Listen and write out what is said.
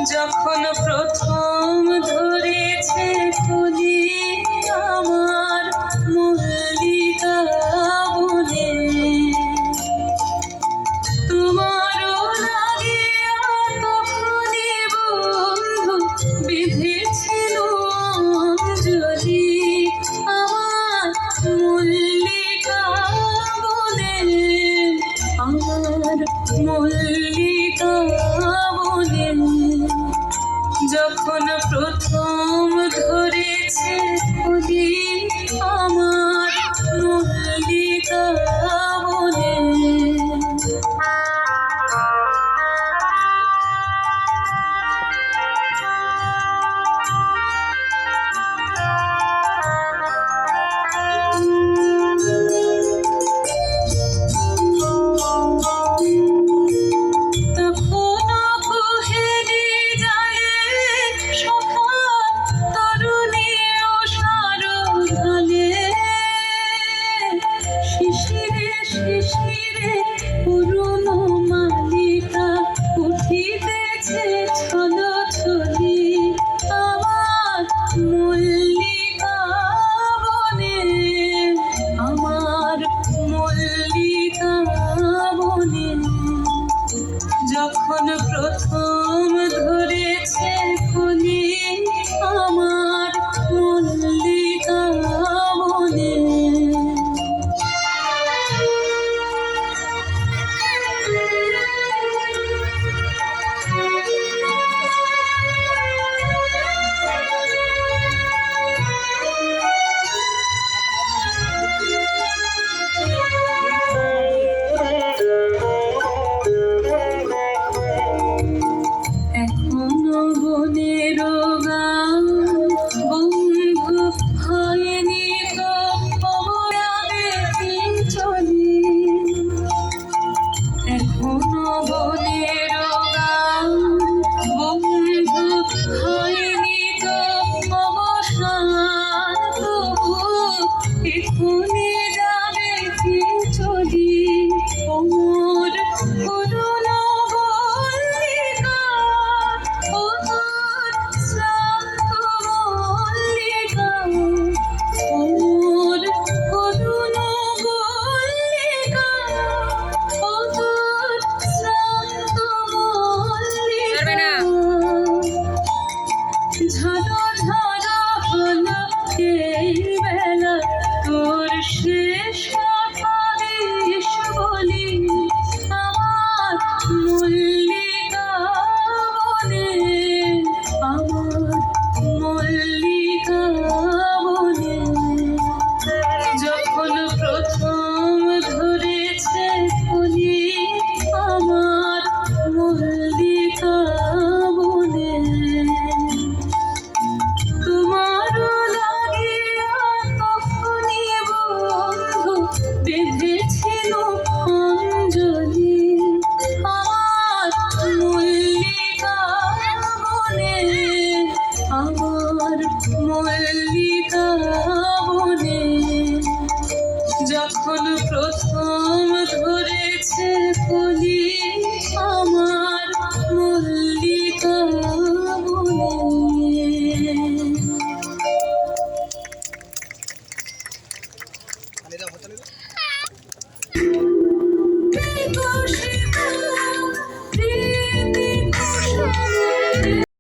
যখন প্রথম ধরেছে কলি আমার মল্লিকা বনে, তোমারও লাগে তখনই বন্ধু বিধেছিল অঞ্জলি আমার মল্লিকা বনে, আমার মল্লিকা বনে। যখন প্রথম ধরেছে কলি আমার মল্লিকা বনে। যখন প্রথম ধরেছে কলি আমার মল্লিকা বনে। তোর শেষ কথা দিস বলি আমার মল্লিকা বনে, আমার মল্লিকা বনে। যখন প্রথম ধরেছে কলি আমার মল্লিকা বনে। বেঁধেছিল অঞ্জলি আমার মল্লিকা বনে, আমার মল্লিকা বনে। যখন প্রথম ধরেছে কলি আমার মল্লিকা বনে।